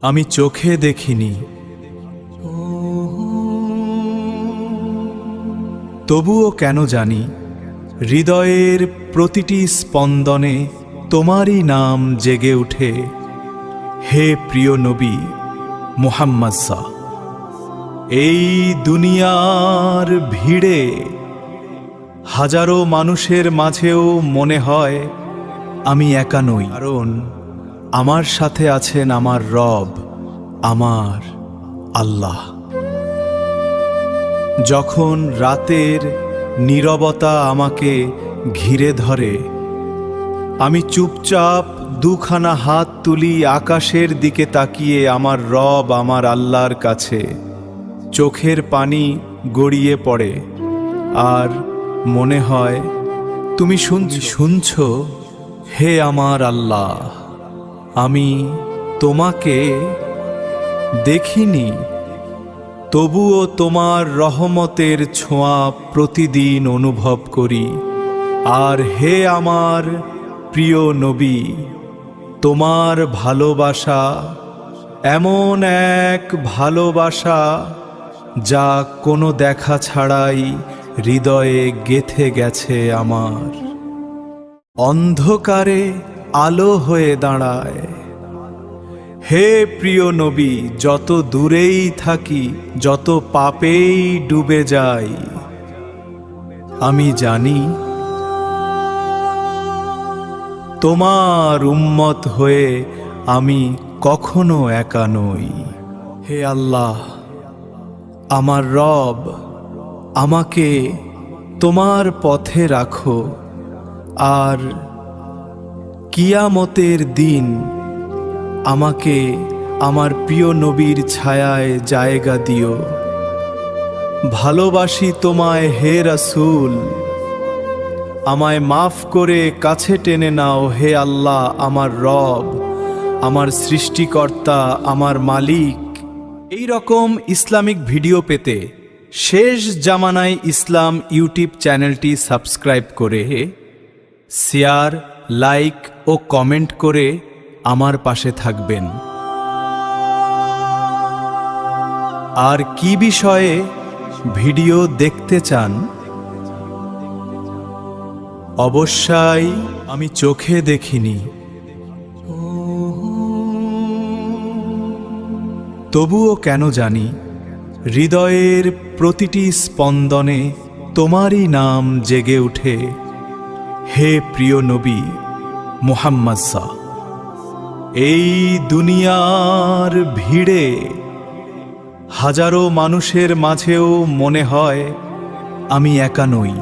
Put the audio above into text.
আমি চোখে দেখিনি, তবুও কেন জানি হৃদয়ের প্রতিটি স্পন্দনে তোমারই নাম জেগে ওঠে। হে প্রিয় নবী মুহাম্মদ সাল্লাল্লাহু আলাইহি ওয়াসাল্লাম, এই দুনিয়ার ভিড়ে হাজারো মানুষের মাঝেও মনে হয় আমি একা নই, কারণ আমার সাথে আছেন আমার রব, আমার আল্লাহ। যখন রাতের নীরবতা আমাকে ঘিরে ধরে, আমি চুপচাপ দুখানা হাত তুলি আকাশের দিকে তাকিয়ে আমার রব, আমার আল্লাহর কাছে। চোখের পানি গড়িয়ে পড়ে আর মনে হয় তুমি শুনছ। হে আমার আল্লাহ, আমি তোমাকে দেখিনি, তবুও তোমার রহমতের ছোঁয়া প্রতিদিন অনুভব করি। আর হে আমার প্রিয় নবী, তোমার ভালোবাসা এমন এক ভালোবাসা যা কোনো দেখা ছাড়াই হৃদয়ে গেঁথে গেছে আমার। অন্ধকারে আলো হয়ে দাঁড়ায়। হে প্রিয় নবী, যত দূরেই থাকি, যত পাপেই ডুবে যাই, আমি জানি তোমার উম্মত হয়ে আমি কখনো একা নই। হে আল্লাহ, আমার রব, আমাকে তোমার পথে রাখো আর কিয়ামতের দিন আমাকে আমার প্রিয় নবীর ছায়ায় জায়গা দিও। ভালোবাসি তোমায় হে রাসূল, আমায় মাফ করে কাছে টেনে নাও। হে আল্লাহ, আমার রব, আমার সৃষ্টিকর্তা, আমার মালিক। এই রকম ইসলামিক ভিডিও পেতে শেষ জামানায় ইসলাম ইউটিউব চ্যানেলটি সাবস্ক্রাইব করে শেয়ার, লাইক ও কমেন্ট করে আমার পাশে থাকবেন। আর কি বিষয়ে ভিডিও দেখতে চান অবশ্যই আমি চোখে দেখিনি, তবুও কেন জানি হৃদয়ের প্রতিটি স্পন্দনে তোমারই নাম জেগে ওঠে। হে প্রিয় নবী মুহাম্মদ সাল্লাল্লাহু আলাইহি ওয়াসাল্লাম, এই দুনিয়ার ভিড়ে হাজারো মানুষের মাঝেও মনে হয় আমি একা নই।